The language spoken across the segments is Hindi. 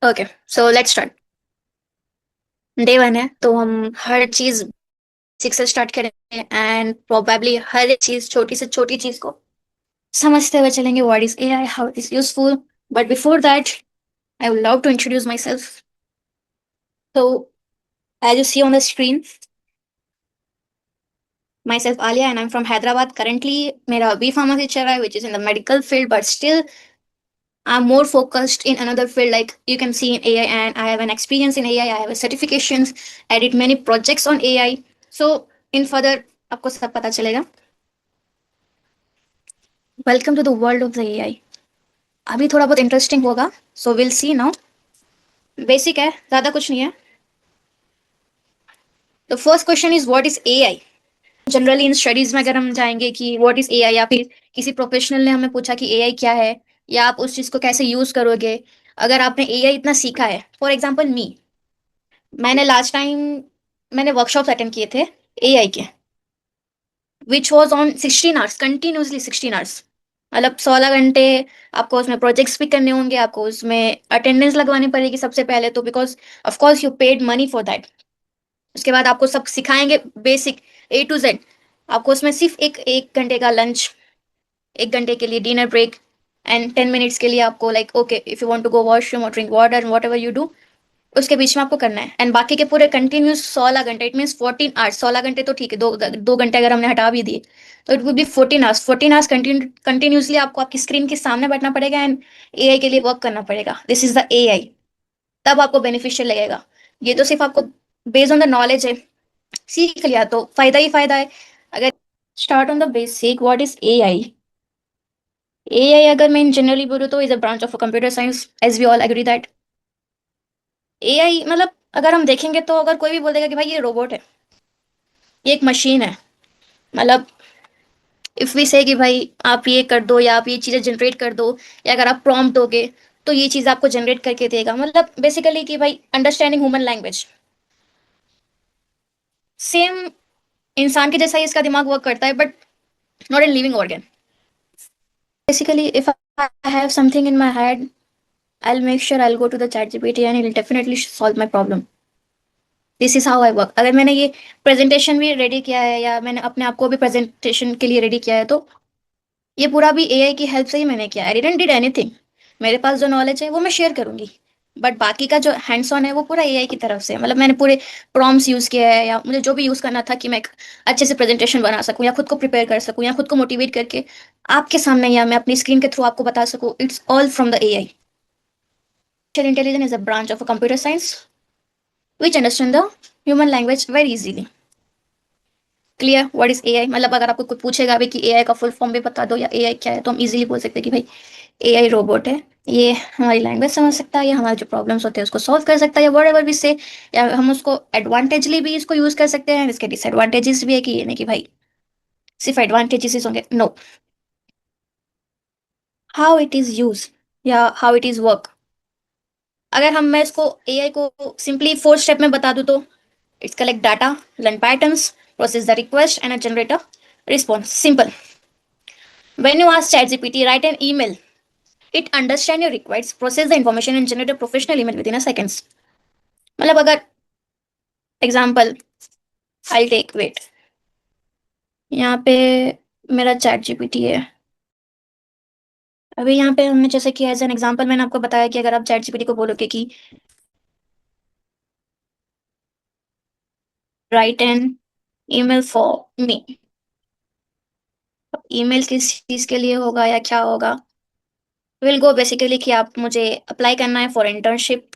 Okay, so let's start. Day one है तो हम हर चीज बेसिक से स्टार्ट करेंगे एंड प्रोबेबली हर एक चीज, छोटी से छोटी चीज को समझते हुए चलेंगे। What is AI, how it is useful. But before that, I would love to introduce myself. तो as you see on the screen, myself Aliya and I am from Hyderabad. Currently मेरा बी फार्मेसी चल रहा है which is in the medical field, but still I'm more focused in another field, like you can see in AI, and I have an experience in AI. I have a certifications. I did many projects on AI. So in further, आपको सब पता चलेगा। Welcome to the world of the AI। अभी थोड़ा बहुत इंटरेस्टिंग होगा, so will see now. Basic है, ज्यादा कुछ नहीं है। The first question is what is AI। Generally in studies में अगर हम जाएंगे कि व्हाट इज AI, या फिर किसी प्रोफेशनल ने हमें पूछा कि AI क्या है, या आप उस चीज को कैसे यूज करोगे। अगर आपने AI इतना सीखा है, फॉर एग्जाम्पल मी, मैंने लास्ट टाइम मैंने वर्कशॉप अटेंड किए थे एआई के, which was on 16 hours, continuously 16 hours, मतलब 16 घंटे। आपको उसमें प्रोजेक्ट्स भी करने होंगे, आपको उसमें अटेंडेंस लगवानी पड़ेगी सबसे पहले तो, because of course you paid money for that. उसके बाद आपको सब सिखाएंगे, बेसिक A to Z। आपको उसमें सिर्फ एक एक घंटे का लंच, 1 घंटे के लिए डिनर ब्रेक, एंड 10 मिनट्स के लिए आपको like okay if you want to go washroom और drink water, whatever you do, उसके बीच में आपको करना है। एंड बाकी के पूरे कंटिन्यूस 16 घंटे, इट मीन 14 आवर्स। 16 घंटे तो ठीक है, 2 घंटे अगर हमने हटा भी दिए तो it would be 14 hours. 14 hours continuously आपको आपकी स्क्रीन के सामने बैठना पड़ेगा एंड एआई के लिए वर्क करना पड़ेगा। This is the AI. तब आपको बेनिफिशियल लगेगा। ये तो सिर्फ आपको बेस्ड ऑन द नॉलेज है, सीख लिया तो फायदा ही फायदा है। अगर start on the basic, what is AI. AI अगर मैं इन जनरली बोलूँ तो is a branch of computer science, as we all agree that. AI मतलब अगर हम देखेंगे तो अगर कोई भी बोल देगा कि भाई ये रोबोट है, ये एक मशीन है, मतलब इफ वी से कि भाई आप ये कर दो या आप ये चीजें जनरेट कर दो, या अगर आप प्रॉम्प्ट दोगे तो ये चीज आपको जनरेट करके देगा, मतलब बेसिकली कि भाई अंडरस्टैंडिंग ह्यूमन लैंग्वेज। सेम इंसान के जैसा ही इसका दिमाग वर्क करता है, but not in living organ. Basically if I have something in my head, I'll make sure I'll go to the chat GPT and it'll definitely solve my problem. This is how I work. अगर मैंने ये प्रेजेंटेशन भी रेडी किया है, या मैंने अपने आप को भी प्रेजेंटेशन के लिए रेडी किया है, तो ये पूरा भी एआई की हेल्प से ही मैंने किया। I didn't did anything. मेरे पास जो नॉलेज है वो मैं शेयर करूंगी, बट बाकी का जो हैंड्स ऑन है वो पूरा एआई की तरफ से है। मतलब मैंने पूरे प्रॉम्प्ट्स यूज किया है, या मुझे जो भी यूज करना था कि मैं एक अच्छे से प्रेजेंटेशन बना सकूं, या खुद को प्रिपेयर कर सकूं, या खुद को मोटिवेट करके आपके सामने या मैं अपनी स्क्रीन के थ्रू आपको बता सकूं, it's all from the AI. Intelligence is a branch of computer science which understand the human language very easily. Clear what is AI. मतलब अगर आपको कोई पूछेगा भी कि एआई का फुल फॉर्म भी बता दो या एआई क्या है, तो हम इजीली बोल सकते हैं कि भाई एआई रोबोट है, ये हमारी लैंग्वेज समझ सकता है, या हमारे जो प्रॉब्लम्स होते हैं उसको सॉल्व कर सकता है, या whatever भी से। या हम उसको एडवांटेजली भी इसको यूज कर सकते हैं। इसके डिसएडवांटेजेस भी है कि ये नहीं कि भाई सिर्फ एडवांटेजेस होंगे, no. How it is use, या हाउ इट इज वर्क। अगर हम मैं इसको एआई को सिंपली 4 स्टेप में बता दूं तो it's collect data, learn patterns, process the request and generate a response. Simple. When you ask ChatGPT, write an email. It understand your requests, process the information, and generate a professional email within a seconds. मतलब अगर एग्जाम्पल आई टेक वेट, यहाँ पे मेरा चैट जीपीटी है। अभी यहाँ पे हमने जैसे कि एज एन एग्जाम्पल मैंने आपको बताया कि अगर आप चैट जीपीटी को बोलोगे कि write an email for me, email किस चीज के लिए होगा या क्या होगा, विल गो बेसिकली कि आप मुझे अप्लाई करना है फॉर इंटर्नशिप।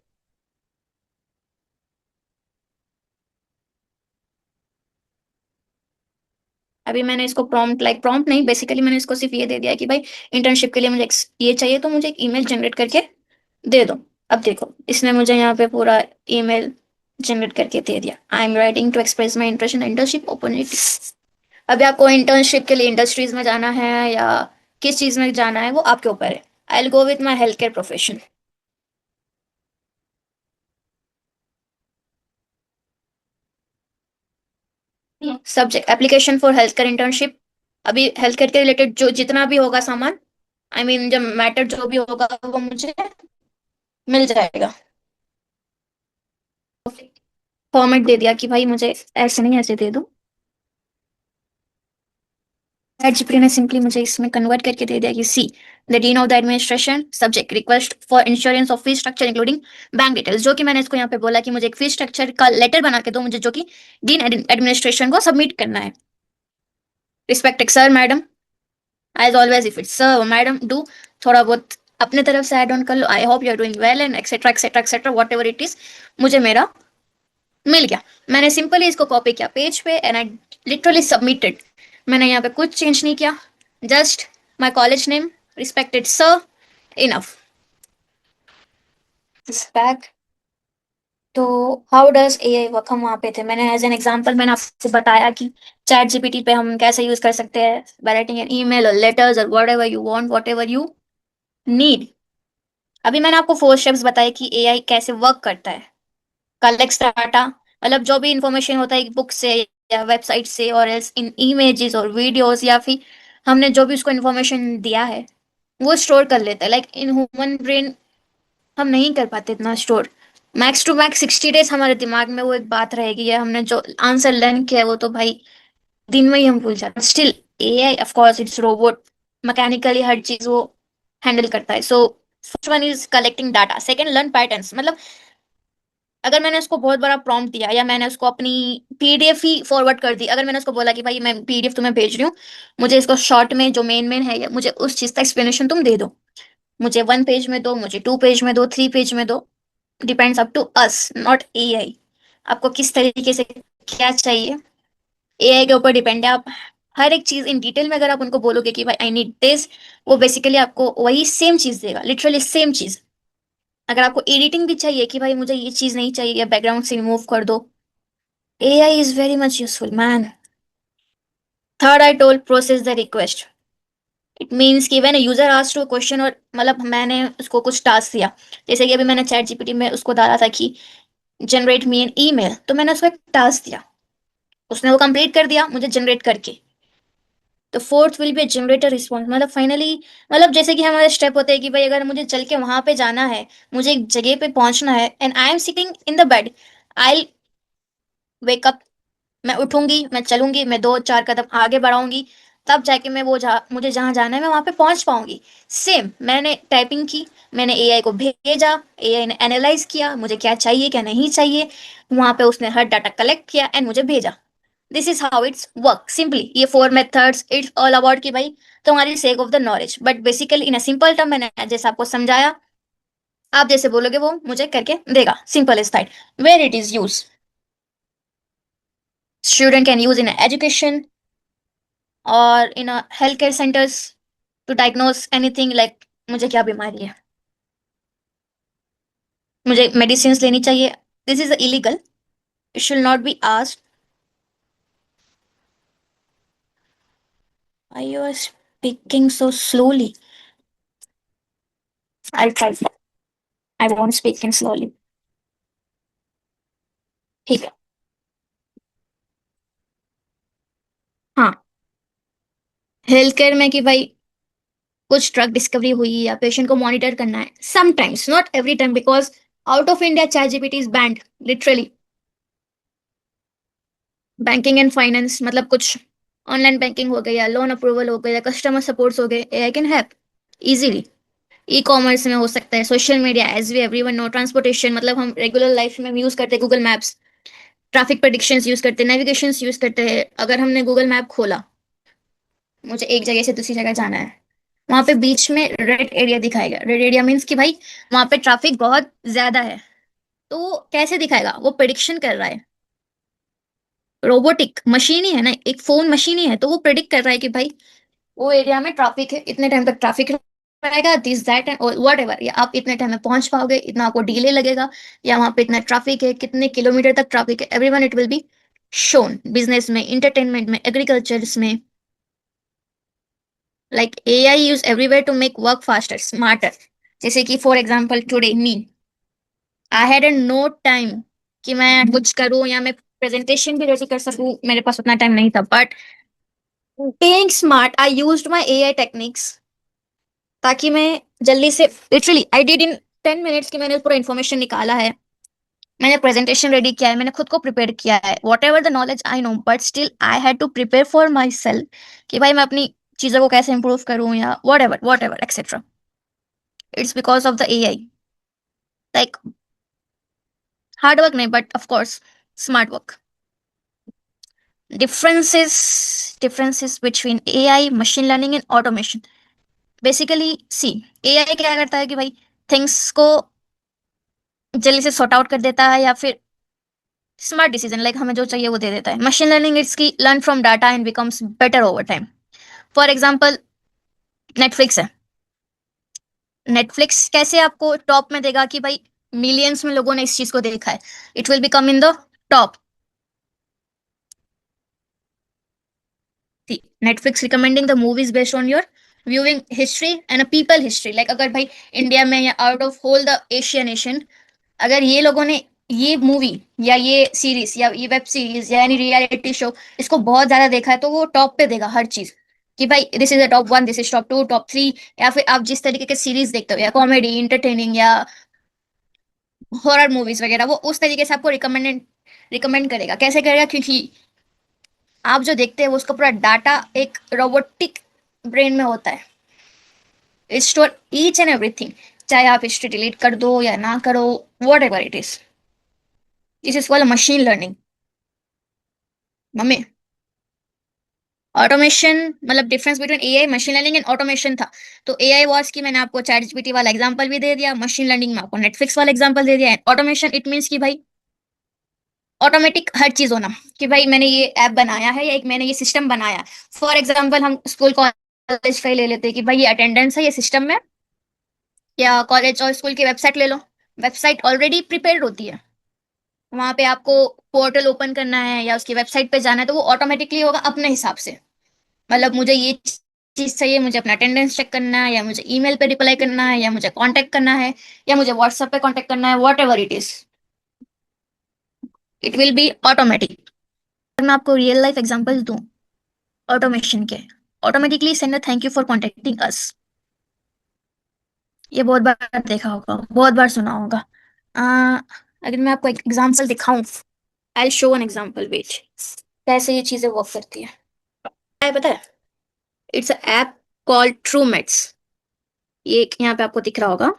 अभी मैंने इसको प्रॉम्प्ट, लाइक प्रॉम्प्ट नहीं, बेसिकली मैंने इसको सिर्फ ये दे दिया कि भाई इंटर्नशिप के लिए मुझे ये चाहिए, तो मुझे एक ईमेल जनरेट करके दे दो। अब देखो इसने मुझे यहाँ पे पूरा ईमेल जनरेट करके दे दिया। I am writing to express my interest in internship opportunity. अभी आपको इंटर्नशिप के लिए इंडस्ट्रीज में जाना है या किस चीज में जाना है वो आपके ऊपर है। I will go with my health care profession. Subject application for health care internship. अभी हेल्थ केयर के रिलेटेड जो जितना भी होगा सामान, आई मीन जब मैटर जो भी होगा वो मुझे मिल जाएगा। फॉर्मेट दे दिया कि भाई मुझे ऐसे नहीं ऐसे दे दो। चैट जीपीटी ने सिंपली मुझे इसमें कन्वर्ट करके दे दिया कि see the dean of the administration subject request for insurance of fee structure including bank details, जो कि मैंने इसको यहाँ पे बोला कि मुझे एक फी स्ट्रक्चर का लेटर बना के दो मुझे, जो कि डीन एडमिनिस्ट्रेशन को सबमिट करना है। Respected sir madam, as always if it's sir madam do थोड़ा बहुत अपने तरफ से ऐड ऑन कर लो, I hope you are doing well and etcetera etcetera etcetera whatever it is. मुझे मेरा मिल गया। मैंने सिंपली इसको कॉपी किया पेज पे एंड आई लिटरली सबमिटेड। मैंने यहाँ पे कुछ चेंज नहीं किया, just my college name, respected sir, enough back. तो हाउ डज एआई वर्क, हम वहाँ पे थे, मैंने एज एन एग्जांपल मैंने आपको बताया कि चैट जीपीटी पे हम कैसे यूज कर सकते हैं बाय राइटिंग एन ईमेल और लेटर्स और what ever you want what ever you need. अभी मैंने आपको 4 स्टेप्स बताए कि एआई कैसे वर्क करता है। कलेक्ट्स डाटा, मतलब जो भी इंफॉर्मेशन होता है बुक से या वेबसाइट से और एल्स इन इमेजेस और वीडियोस, या फिर हमने जो भी उसको इंफॉर्मेशन दिया है वो स्टोर कर लेता है। लाइक इन ह्यूमन ब्रेन हम नहीं कर पाते इतना store. Max to max 60 days हमारे दिमाग में वो एक बात रहेगी, या हमने जो आंसर लर्न किया है वो तो भाई दिन में ही हम भूल जाते हैं। Still AI of course it's robot, mechanically हर चीज वो हैंडल करता है। So first one is collecting data, second learn patterns, मतलब अगर मैंने उसको बहुत बड़ा प्रॉम्प्ट दिया या मैंने उसको अपनी पीडीएफ ही फॉरवर्ड कर दी, अगर मैंने उसको बोला कि भाई मैं पीडीएफ तुम्हें भेज रही हूँ, मुझे इसको शॉर्ट में जो मेन मेन है या मुझे उस चीज का एक्सप्लेनेशन तुम दे दो, मुझे 1 पेज में दो, मुझे 2 पेज में दो, 3 पेज में दो, depends up to us not AI. आपको किस तरीके से क्या चाहिए एआई के ऊपर डिपेंड है। आप हर एक चीज इन डिटेल में अगर आप उनको बोलोगे कि भाई आई नीड दिस, वो बेसिकली आपको वही सेम चीज देगा, लिटरली सेम चीज। अगर आपको एडिटिंग भी चाहिए कि भाई मुझे ये चीज नहीं चाहिए या बैकग्राउंड से रिमूव कर दो, AI is very much useful man. Third I told process the request. It means कि when user asked to question, और मतलब मैंने उसको कुछ टास्क दिया, जैसे कि अभी मैंने चैट जीपीटी में उसको डाला था कि जनरेट मी एन ईमेल, तो मैंने उसको एक टास्क दिया, उसने वो कंप्लीट कर दिया मुझे जनरेट करके। तो fourth will be generator response, मतलब फाइनली, मतलब जैसे कि हमारे स्टेप होते हैं कि भाई अगर मुझे चल के वहां पे जाना है, मुझे एक जगह पे पहुंचना है and I am sitting in the bed, I wake up, मैं उठूंगी, मैं चलूंगी, मैं 2-4 कदम आगे बढ़ाऊंगी, तब जाके मैं वो मुझे जहां जाना है मैं वहां पे पहुंच पाऊंगी। सेम मैंने टाइपिंग की, मैंने एआई को भेजा, एआई ने एनालाइज किया मुझे क्या चाहिए क्या नहीं चाहिए, वहां पे उसने हर डाटा कलेक्ट किया एंड मुझे भेजा। This is how it's work simply. ये 4 मेथड्स, इट्स ऑल अबाउट कि भाई तुम्हारी sake of the knowledge, but basically in a simple term मैंने जैसे आपको समझाया, आप जैसे बोलोगे वो मुझे करके देगा, simple is that. Where it is use, student can use in education और in health care centers to diagnose anything, like मुझे क्या बीमारी है, मुझे मेडिसिन लेनी चाहिए, this is illegal, it should not be asked. I you are speaking so slowly, I try, I want speak in slowly. ठीक है। हाँ, हेल्थ केयर में कि भाई कुछ ड्रग डिस्कवरी हुई या पेशेंट को मॉनिटर करना है, sometimes not every time, because out of India chat GPT is band literally. Banking and finance, मतलब कुछ ऑनलाइन बैंकिंग हो गया, लोन अप्रूवल हो गया, कस्टमर सपोर्ट्स हो गए, AI can help easily. E commerce में हो सकता है, social media as we everyone know, transportation मतलब हम रेगुलर लाइफ में यूज करते हैं Google maps, traffic predictions use करते हैं, नेविगेशंस यूज करते हैं। अगर हमने गूगल मैप खोला, मुझे एक जगह से दूसरी जगह जाना है, वहां पे बीच में रेड एरिया दिखाएगा, रेड एरिया मीन्स कि भाई वहां पे ट्रैफिक बहुत ज्यादा है। तो वो कैसे दिखाएगा, वो प्रिडिक्शन कर रहा है, रोबोटिक मशीन ही है ना, एक फोन मशीन ही है, तो वो प्रिडिक्ट कर रहा है कि भाई वो एरिया में ट्रैफिक है, इतने टाइम तक ट्रैफिक रहेगा, this that and what ever, या आप इतने टाइम में पहुंच पाओगे, इतना आपको डिले लगेगा, या वहां पे इतना ट्रैफिक है, कितने किलोमीटर तक ट्रैफिक है, everyone it will be shown. Business में, इंटरटेनमेंट में, एग्रीकल्चर में, like AI use everywhere to make work faster smarter. जैसे कि for example today me, I had no time कि मैं कुछ करूं या मैं प्रेजेंटेशन भी रेडी कर सकूं, मेरे पास उतना टाइम नहीं था, but being smart I used my AI techniques ताकि मैं जल्दी से, literally I did in 10 minutes की मैंने पूरा इन्फॉर्मेशन निकाला है, मैंने प्रेजेंटेशन रेडी किया है, मैंने खुद को प्रिपेयर किया है, whatever the knowledge I know, but still I had to prepare for myself कि भाई मैं अपनी चीज़ों को कैसे इंप्रूव करूँ या whatever etcetera. It's because of the A I, like hard work नहीं but of course smart work. Differences between A I, machine learning and automation. Basically see, A I क्या करता है कि भाई थिंग्स को जल्दी से सॉर्ट आउट कर देता है या फिर स्मार्ट डिसीजन, लाइक हमें जो चाहिए वो दे देता है। मशीन लर्निंग इट्स की learn from data and becomes better over time. For example Netflix है। नेटफ्लिक्स कैसे आपको टॉप में देगा कि भाई मिलियंस में लोगों ने इस चीज को देखा है, it will become in the top. Netflix recommending the movies based on your viewing history and a people history, like अगर भाई इंडिया में या out of whole the Asian nation, अगर ये लोगों ने ये मूवी या ये सीरीज या ये वेब सीरीज या एनी रियलिटी शो इसको बहुत ज्यादा देखा है, तो वो टॉप पे देगा हर चीज कि भाई this is the top one, this is top two, top three. या फिर आप जिस तरीके के सीरीज देखते हो या कॉमेडी इंटरटेनिंग या हॉरर मूवीज वगैरह, वो उस तरीके से आपको रिकमेंड करेगा। कैसे करेगा? क्योंकि आप जो देखते हैं वो उसका पूरा डाटा एक रोबोटिक ब्रेन में होता है, it store each and everything. चाहे आप हिस्ट्री डिलीट कर दो या ना करो, whatever it is, this is called machine learning. Mummy, automation मतलब difference between AI, machine learning and automation था। तो एआई वाज कि मैंने आपको चैट जीपीटी वाला एग्जांपल भी दे दिया, मशीन लर्निंग में आपको नेटफ्लिक्स वाला एग्जांपल दे दिया, एंड ऑटोमेशन इट मींस कि भाई ऑटोमेटिक हर चीज होना, कि भाई मैंने ये ऐप बनाया है या एक मैंने ये सिस्टम बनाया है। फॉर एग्जांपल हम स्कूल कॉलेज का ही ले लेते हैं कि भाई ये अटेंडेंस है ये सिस्टम में, या कॉलेज और स्कूल की वेबसाइट ले लो। वेबसाइट ऑलरेडी प्रिपेयर्ड होती है, वहां पे आपको पोर्टल ओपन करना है या उसकी वेबसाइट पे जाना है तो वो ऑटोमेटिकली होगा अपने हिसाब से। मतलब मुझे ये चीज चाहिए, मुझे अपना अटेंडेंस चेक करना है, या मुझे ईमेल पे रिप्लाई करना है, या मुझे कांटेक्ट करना है, या मुझे व्हाट्सएप पे कांटेक्ट करना है, whatever it is, it will be automatic. अगर मैं आपको रियल लाइफ एग्जांपल्स दूं ऑटोमेशन के, automatically send a thank you for contacting us, ये बहुत बार देखा होगा, बहुत बार सुना होगा। अगर मैं आपको एक एग्जांपल दिखाऊं, I show an example wait, कैसे ये चीजें वर्क करती है। क्या है पता है? It's a app called Truemeds. ये यहाँ पे आपको दिख रहा होगा,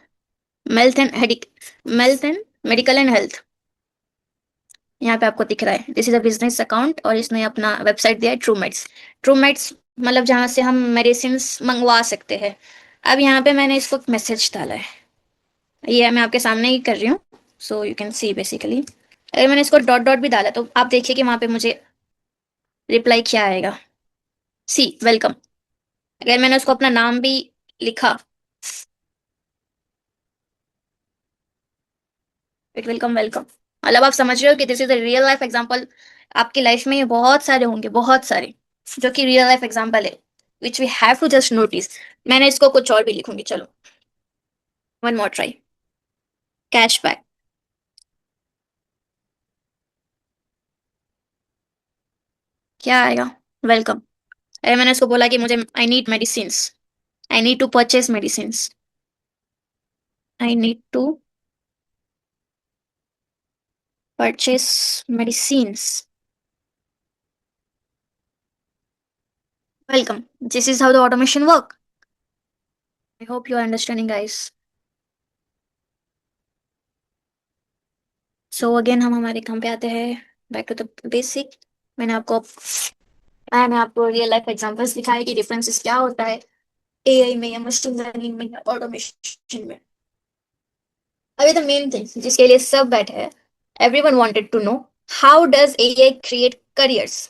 wealth and medical and health, यहाँ पे आपको दिख रहा है। This is a business account और इसने अपना वेबसाइट दिया है ट्रूमेट्स। ट्रूमेट्स मतलब जहाँ से हम मेडिसिन मंगवा सकते हैं। अब यहाँ पे मैंने इसको मैसेज डाला है, ये मैं आपके सामने ही कर रही हूँ, so you can see basically. अगर मैंने इसको डॉट डॉट भी डाला तो आप देखिए कि वहां पे मुझे रिप्लाई क्या आएगा, सी वेलकम। अगर मैंने उसको अपना नाम भी लिखा, इट विल कम वेलकम। मतलब आप समझ रहे हो कि this is a real life example. आपकी लाइफ में ये बहुत सारे होंगे, बहुत सारे, जो कि रियल लाइफ एग्जांपल है, which we have to just notice. मैंने इसको कुछ और भी लिखूंगी, चलो, वन मोर ट्राई, कैशबैक। क्या आएगा? वेलकम। अरे मैंने उसको बोला कि मुझे I need medicine, I need to purchase medicine, I need to purchase medicine, welcome. This is how the automation work. I hope you are understanding guys. So again हम हमारे काम पे आते हैं, बैक टू द बेसिक। मैंने आपको मैंने आपको रियल लाइफ एग्जांपल्स दिखाए कि डिफरेंसेस क्या होता है एआई में या मशीन लर्निंग में या ऑटोमेशन में। अभी द मेन थिंग जिसके लिए सब बैठे हैं, everyone wanted to know, how does AI create careers.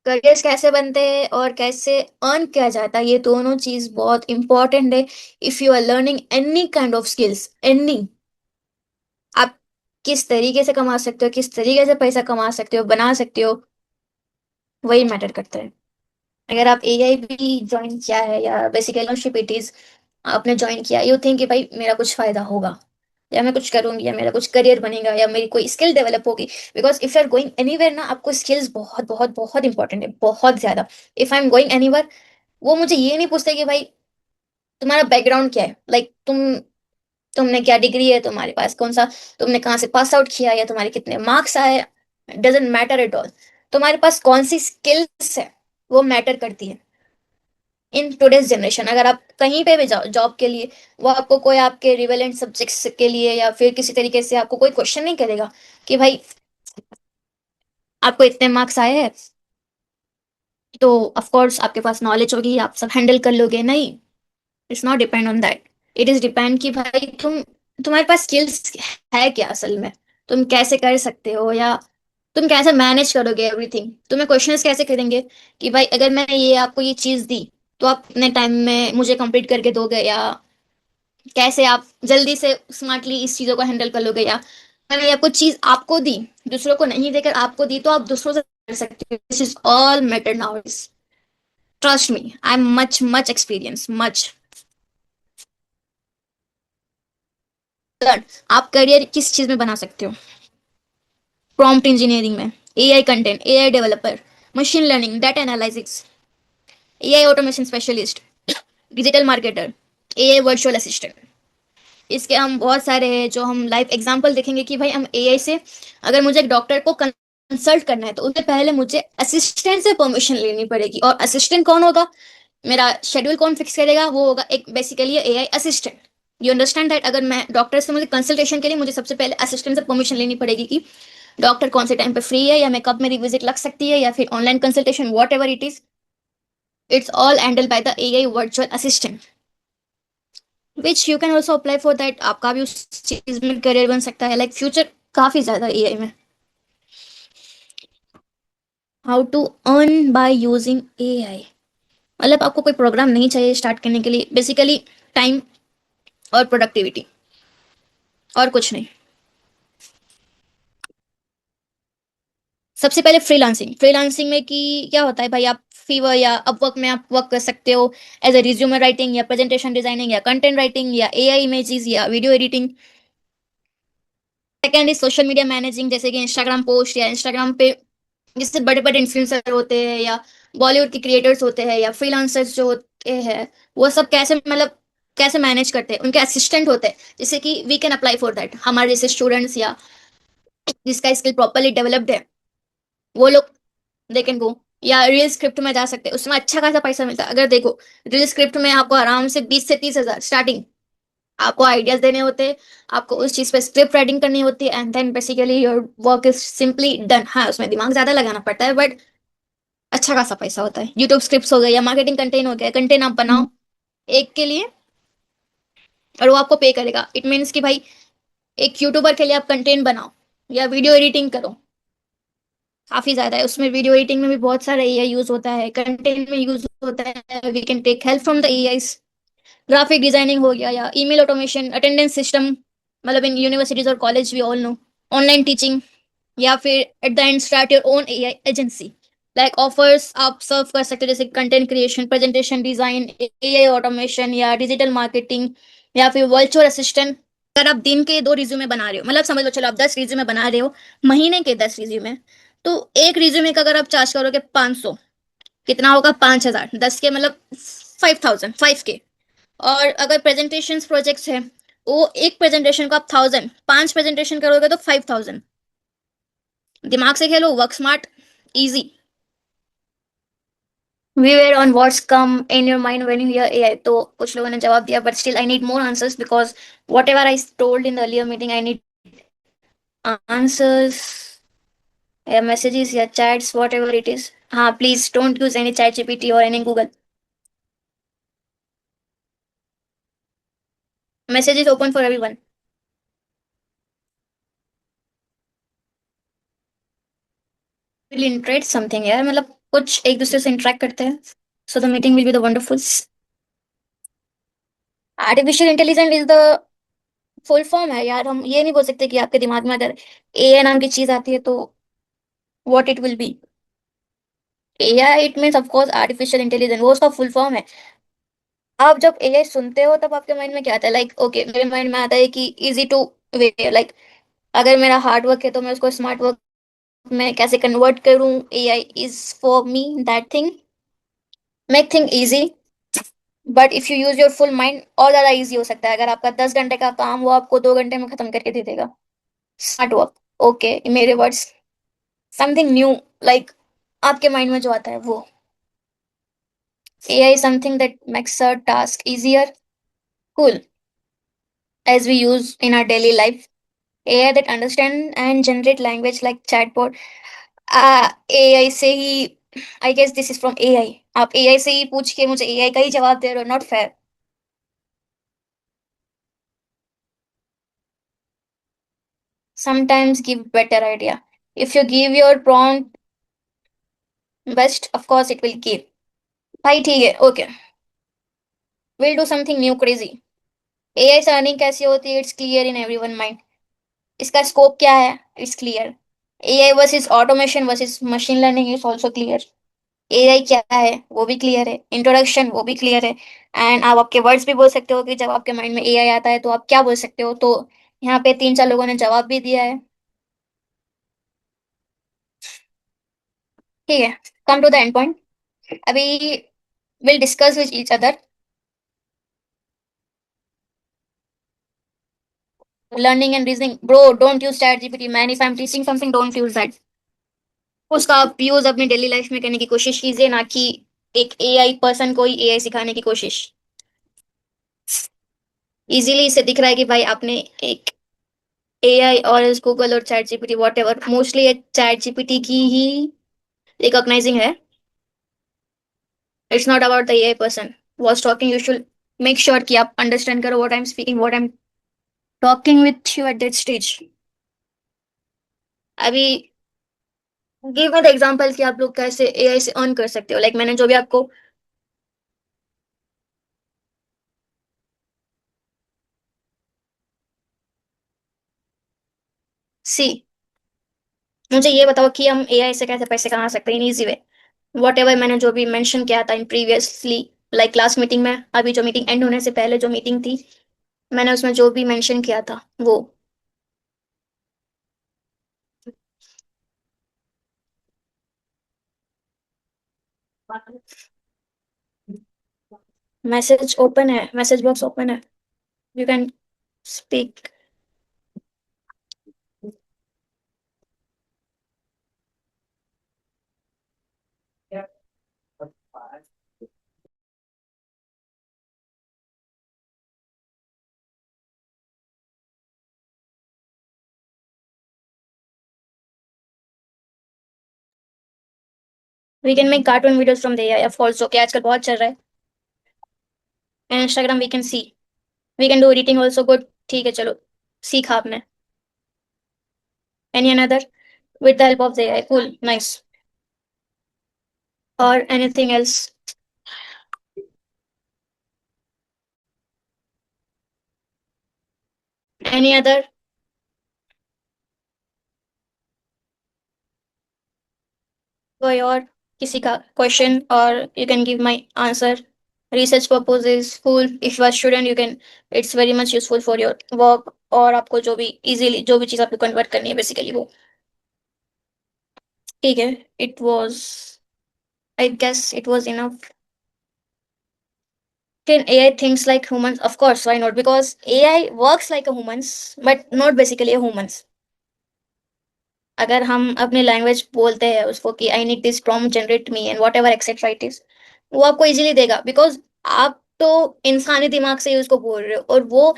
Careers कैसे बनते हैं और कैसे अर्न किया जाता है, ये दोनों चीज बहुत इंपॉर्टेंट है। If you are learning any kind of skills, any, आप किस तरीके से कमा सकते हो, किस तरीके से पैसा कमा सकते हो, बना सकते हो, वही मैटर करता है। अगर आप एआई भी ज्वाइन किया है या बेसिक एंटरप्रेन्योरशिप इट इज, आपने ज्वाइन किया, यू थिंक कि भाई मेरा कुछ फायदा होगा या मैं कुछ करूंगी या मेरा कुछ करियर बनेगा या मेरी कोई स्किल डेवलप होगी। Because if you are going anywhere ना, आपको स्किल्स बहुत बहुत बहुत इंपॉर्टेंट है, बहुत ज्यादा। If I am going anywhere, वो मुझे ये नहीं पूछते कि भाई तुम्हारा बैकग्राउंड क्या है, लाइक तुम तुमने क्या डिग्री है तुम्हारे पास, कौन सा, तुमने कहाँ से पास आउट किया, या तुम्हारे कितने मार्क्स आए, डजेंट मैटर एट ऑल। तुम्हारे पास कौन सी स्किल्स है, वो मैटर करती है इन टुडेज जनरेशन। अगर आप कहीं पे भी जाओ जॉब के लिए, वो आपको कोई आपके रिवेलेंट सब्जेक्ट्स के लिए या फिर किसी तरीके से आपको कोई क्वेश्चन नहीं करेगा कि भाई आपको इतने मार्क्स आए हैं तो ऑफ कोर्स आपके पास नॉलेज होगी, आप सब हैंडल कर लोगे, नहीं। It's not depend on that. It is depend कि भाई तुम्हारे पास स्किल्स है क्या असल में, तुम कैसे कर सकते हो, या तुम कैसे मैनेज करोगे एवरीथिंग। तुम्हें क्वेश्चंस कैसे करेंगे कि भाई अगर मैं ये आपको ये चीज दी तो आप कितने टाइम में मुझे कंप्लीट करके दोगे, या कैसे आप जल्दी से स्मार्टली इस चीजों को हैंडल कर लोगे, या मैंने आपको चीज आपको दी, दूसरों को नहीं देकर आपको दी, तो आप दूसरों से कर सकते हो। This is all matter now. Trust me, I am much much experience much. आप करियर किस चीज में बना सकते हो? प्रॉम्प्ट इंजीनियरिंग में, AI content, AI developer, machine learning, data analysis, AI automation specialist, digital marketer, AI virtual assistant. इसके हम बहुत सारे हैं जो हम लाइव एग्जांपल देखेंगे कि भाई हम एआई से, अगर मुझे एक डॉक्टर को कंसल्ट करना है तो उससे पहले मुझे असिस्टेंट से परमिशन लेनी पड़ेगी। और असिस्टेंट कौन होगा, मेरा शेड्यूल कौन फिक्स करेगा, वो होगा एक basically AI assistant. You understand that? अगर मैं डॉक्टर से मुझे कंसल्टेशन के लिए मुझे सबसे पहले असिस्टेंट से परमिशन लेनी पड़ेगी कि डॉक्टर कौन से टाइम पे फ्री है, या मैं कब मेरी विजिट लग सकती है, या फिर online consultation, what ever it is. It's all handle by the AI virtual assistant, which you can also apply for that. आपका भी उस चीज में करियर बन सकता है, लाइक फ्यूचर काफी ज्यादा एआई में। How to earn by using AI, मतलब आपको कोई प्रोग्राम नहीं चाहिए स्टार्ट करने के लिए, बेसिकली टाइम और प्रोडक्टिविटी, और कुछ नहीं। सबसे पहले फ्रीलांसिंग, फ्रीलांसिंग में कि क्या होता है भाई, आप फीवर या अपवर्क में आप वर्क कर सकते हो एज ए रिज्यूमर राइटिंग, या प्रेजेंटेशन डिजाइनिंग, या कंटेंट राइटिंग, या एआई इमेजेस, या video editing. Second is social media managing, जैसे कि इंस्टाग्राम पोस्ट, या इंस्टाग्राम पे जिससे बड़े बड़े इन्फ्लुएंसर होते हैं, या बॉलीवुड के क्रिएटर्स होते हैं, या फ्रीलांसर्स जो होते हैं, वो सब कैसे मतलब कैसे मैनेज करते हैं, उनके असिस्टेंट होते हैं, जैसे कि we can apply for that. हमारे जैसे स्टूडेंट्स या जिसका स्किल प्रॉपरली डेवलप्ड है, वो लोग दे कैन गो, या रील स्क्रिप्ट में जा सकते हैं, उसमें अच्छा खासा पैसा मिलता है। अगर देखो, रील स्क्रिप्ट में आपको आराम से 20 से 30 हजार स्टार्टिंग, आपको आइडियाज देने होते हैं, आपको उस चीज पे स्क्रिप्ट राइटिंग करनी होती है, and then basically your work is simply done. हाँ, उसमें दिमाग ज्यादा लगाना पड़ता है, बट अच्छा खासा पैसा होता है। यूट्यूब स्क्रिप्ट्स हो गए, या मार्केटिंग कंटेंट हो गया, कंटेंट आप बनाओ एक के लिए, और वो आपको पे करेगा। इट मीन्स कि भाई एक यूट्यूबर के लिए आप कंटेंट बनाओ या वीडियो एडिटिंग करो, काफी ज्यादा है उसमें। वीडियो एडिटिंग में भी बहुत सारा एआई यूज होता है, कंटेंट में यूज होता है, we can take help from the AI. Graphic designing हो गया, या ईमेल ऑटोमेशन, अटेंडेंस सिस्टम, मतलब इन यूनिवर्सिटीज और college we all know, online teaching, या फिर at the end start your own AI agency. Like offers आप सर्व कर सकते हो, जैसे content creation, presentation design, AI automation, या डिजिटल मार्केटिंग, या फिर वर्चुअल असिस्टेंट। अगर आप दिन के 2 रिज्यूमे बना रहे हो, मतलब समझ लो, चलो आप 10 रिज्यूमे बना रहे हो, महीने के 10 रिज्यूमे, तो एक रिज्यूमे का अगर आप चार्ज करोगे 500, कितना होगा, 5 हजार, 10 के मतलब 5000, 5K। और अगर प्रेजेंटेशन प्रोजेक्ट्स है, वो एक प्रेजेंटेशन को आप 1000, 5 प्रेजेंटेशन करोगे तो 5000। दिमाग से खेलो, work smart, easy. We were on what's come in your mind when you hear AI. तो कुछ लोगों ने जवाब दिया, but still I need more answers because whatever I told in the earlier meeting, I need answers, या messages, या chats, whatever it is. हाँ, please don't use any chat GPT or any Google. Message is open for everyone. Will interact something यार, मतलब कुछ एक दूसरे से interact करते हैं. So the meeting will be the wonderful. Artificial intelligence is the full form है यार, हम ये नहीं बोल सकते कि आपके दिमाग में अगर एआई नाम की चीज आती है तो what it will B. AI it means of course artificial intelligence, वो उसका फुल फॉर्म है। आप जब एआई सुनते हो तब आपके माइंड में क्या आता है? लाइक ओके, मेरे माइंड में आता है कि इजी टू वे, लाइक अगर मेरा हार्ड वर्क है तो मैं उसको स्मार्ट वर्क में कैसे कन्वर्ट करूं। AI is for me that thing, make thing easy, but if you use your full mind और ज्यादा इजी हो सकता है। अगर आपका 10 घंटे का काम वो आपको 2 घंटे में खत्म करके दे देगा। Smart work. ओके, मेरे वर्ड्स। समथिंग न्यू, लाइक आपके माइंड में जो आता है वो। AI is something that makes our task easier. Cool. As we use in our daily life. AI that understand and generate language like chatbot. AI से ही, I guess this is from AI. आप AI से ही पूछ के मुझे AI का ही जवाब दे रहे हो, not fair. Sometimes give better idea. If you give your prompt best, of course it will give. भाई ठीक है, okay. We'll do something new crazy. AI से अर्निंग कैसी होती है? It's clear in everyone mind. इसका स्कोप क्या है? It's clear. AI versus automation versus machine learning is also clear. AI क्या है वो भी क्लियर है, इंट्रोडक्शन वो भी क्लियर है। एंड आप आपके वर्ड्स भी बोल सकते हो कि जब आपके माइंड में AI आता है तो आप क्या बोल सकते हो। तो यहाँ पे 3-4 लोगों ने जवाब भी दिया है। ठीक है, come to the end point. अभी will discuss with each other. Learning and reasoning, bro don't use ChatGPT man. If I am teaching something don't use that. उसका आप यूज अपनी डेली लाइफ में करने की कोशिश कीजिए, ना कि एक AI पर्सन को ही AI सिखाने की कोशिश। इजीली इससे दिख रहा है कि भाई आपने एक AI और इस गूगल और chat GPT what ever, mostly chat GPT की ही रिकॉग्नाइजिंग है। It's not about the AI person was talking. You should make sure कि आप अंडरस्टैंड करो what I am speaking, what I am talking with you at that stage. अभी गिव मी द एग्जांपल कि आप लोग कैसे AI से अर्न कर सकते हो। लाइक मैंने जो भी आपको सी, मुझे ये बताओ कि हम AI से कैसे पैसे कमा सकते हैं in easy way. What ever मैंने जो भी मेंशन किया था इन प्रीवियसली, लाइक क्लास मीटिंग में, अभी जो मीटिंग एंड होने से पहले जो मीटिंग थी, मैंने उसमें जो भी मेंशन किया था वो। मैसेज ओपन है, मैसेज बॉक्स ओपन है, you can speak. We can make cartoon videos from the AI of also, कि आजकल बहुत चल रहा है। And Instagram we can see, we can do editing also, good. ठीक है चलो, सीखा आपने। Any another with the help of the AI, cool, nice. और एनीथिंग एल्स? Any other? कोई और किसी का क्वेश्चन? और you can give my answer. Research purpose is cool, if you are student you can, it's very much useful for your work. और आपको जो भी इजीली जो भी चीज आपको कन्वर्ट करनी है बेसिकली वो। ठीक है, it was, I guess it was enough. Can AI thinks like humans? Of course, why not? Because AI works like a humans, but not basically a humans. अगर हम अपनी लैंग्वेज बोलते हैं उसको कि I need this prompt generate me and what ever etcetera it is, वो आपको इजीली देगा। बिकॉज आप तो इंसानी दिमाग से ही उसको बोल रहे हो, और वो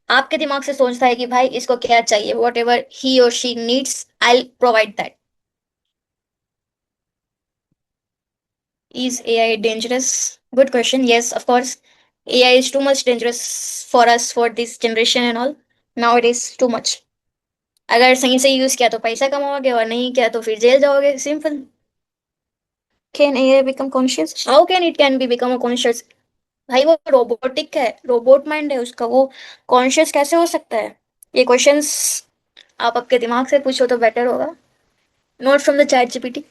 आपके दिमाग से सोचता है कि भाई इसको क्या चाहिए, वॉट एवर ही और she needs I provide that. Is AI dangerous? Good question. Yes, of course. AI is too much dangerous for us for this generation and all. Nowadays, too much. अगर सही से यूज किया तो पैसा कमाओगे, और नहीं किया तो फिर जेल जाओगे, simple. Can AI become conscious? How can it can be become a conscious? भाई वो रोबोटिक है, रोबोट माइंड है उसका, वो कॉन्शियस कैसे हो सकता है? ये क्वेश्चंस आप आपके दिमाग से पूछो तो बेटर होगा, not from the chat GPT.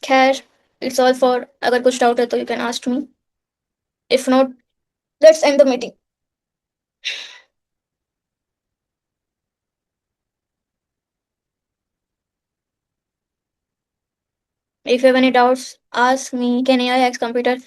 खैर, इट्स ऑल फॉर, अगर कुछ डाउट है तो you can ask me, if not let's end the meeting. If you have any doubts, ask me. Can AI ask computer?